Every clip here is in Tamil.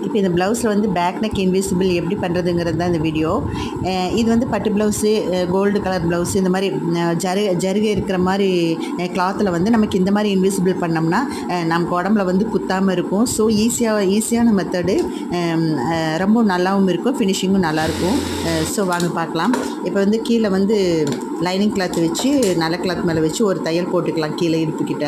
இப்போ இந்த ப்ளவுஸில் வந்து பேக் நெக் இன்விசிபிள் எப்படி பண்ணுறதுங்கிறது தான் இந்த வீடியோ. இது வந்து பட்டு ப்ளவுஸு, கோல்டு கலர் ப்ளவுஸு, இந்த மாதிரி ஜருகை இருக்கிற மாதிரி கிளாத்தில் வந்து நமக்கு இந்த மாதிரி இன்விசிபிள் பண்ணோம்னா நமக்கு உடம்புல வந்து குத்தாமல் இருக்கும். ஸோ ஈஸியான மெத்தடு, ரொம்ப நல்லாவும் இருக்கும், ஃபினிஷிங்கும் நல்லாயிருக்கும். ஸோ வாங்க பார்க்கலாம். இப்போ வந்து கீழே வந்து லைனிங் கிளாத் வச்சு நல்ல கிளாத் மேலே வச்சு ஒரு தையல் போட்டுக்கலாம் கீழே இடுப்புக்கிட்ட.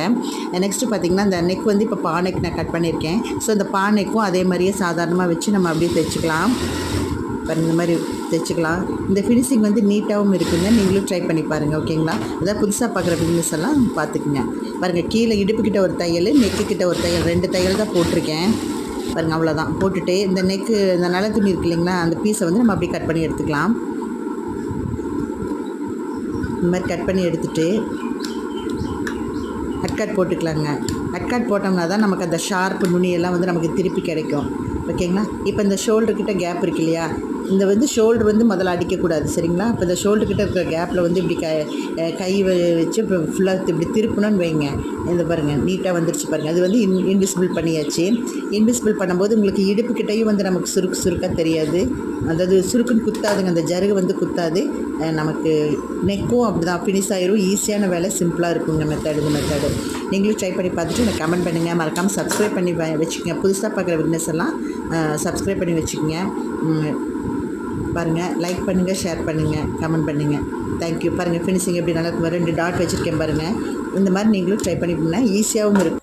நெக்ஸ்ட்டு பார்த்திங்கன்னா இந்த நெக் வந்து இப்போ பா நெக் நான் கட் பண்ணியிருக்கேன். ஸோ இந்த பா நெக்கும் அதே மாதிரியே சாதாரணமாக வச்சு நம்ம அப்படியே தைச்சிக்கலாம். இந்த மாதிரி தைச்சிக்கலாம். இந்த ஃபினிஷிங் வந்து நீட்டாகவும் இருக்குங்க. நீங்களும் ட்ரை பண்ணி பாருங்கள். ஓகேங்களா? அதாவது புதுசாக பார்க்குற பிஸ்னஸ் எல்லாம் பார்த்துக்குங்க. பாருங்கள், கீழே இடுப்புக்கிட்ட ஒரு தையல், நெக்குக்கிட்ட ஒரு தையல், 2 தையல் தான் போட்டிருக்கேன். பாருங்கள், அவ்வளோதான். போட்டுட்டு இந்த நெக்கு, இந்த நல்ல துணி இருக்கு இல்லைங்களா, அந்த பீஸை வந்து நம்ம அப்படியே கட் பண்ணி எடுத்துக்கலாம். இந்த மாதிரி கட் பண்ணி எடுத்துகிட்டு அட்காட் போட்டுக்கலாங்க. அட்காட் போட்டோம்னா தான் நமக்கு அந்த ஷார்ப்பு நுனியெல்லாம் வந்து நமக்கு திருப்பி கிடைக்கும். ஓகேங்களா? இப்போ இந்த ஷோல்டர்கிட்ட கேப் இருக்கு இல்லையா, இந்த வந்து ஷோல்டர் வந்து முதல்ல அடிக்கக்கூடாது. சரிங்களா? இப்போ இந்த ஷோல்டர்கிட்ட இருக்கிற கேப்பில் வந்து இப்படி கை வச்சு இப்போ ஃபுல்லாக இப்படி திருப்பணும்னு வைங்க. இந்த பாருங்கள், நீட்டாக வந்துருச்சு பாருங்கள். அது வந்து இன்விசிபிள் பண்ணியாச்சு. இன்விசிபிள் பண்ணும்போது உங்களுக்கு இடுப்புக்கிட்டையும் வந்து நமக்கு சுருக்காக தெரியாது. அதாவது சுருக்குன்னு குத்தாதுங்க, அந்த ஜருகு வந்து குத்தாது. நமக்கு நெக்கும் அப்படி தான் ஃபினிஷ் ஆயிரும். ஈஸியான வேலை, சிம்பிளாக இருக்குங்க இந்த மெத்தடு. நீங்களும் ட்ரை பண்ணி பார்த்துட்டு எனக்கு கமெண்ட் பண்ணுங்கள். மறக்காமல் சப்ஸ்கிரைப் பண்ணி வச்சுக்கோங்க. புதுசாக பார்க்குற பிஸ்னஸ் எல்லாம் சப்ஸ்கிரைப் பண்ணி வச்சுக்கோங்க. பாருங்கள், லைக் பண்ணுங்கள், ஷேர் பண்ணுங்கள், கமெண்ட் பண்ணுங்கள். தேங்க்யூ. பாருங்கள், ஃபினிஷிங் எப்படி நல்லா 2 டாட் வச்சுருக்கேன் பாருங்கள். இந்த மாதிரி நீங்களும் ட்ரை பண்ணி பண்ணால் ஈஸியாகவும் இருக்கும்.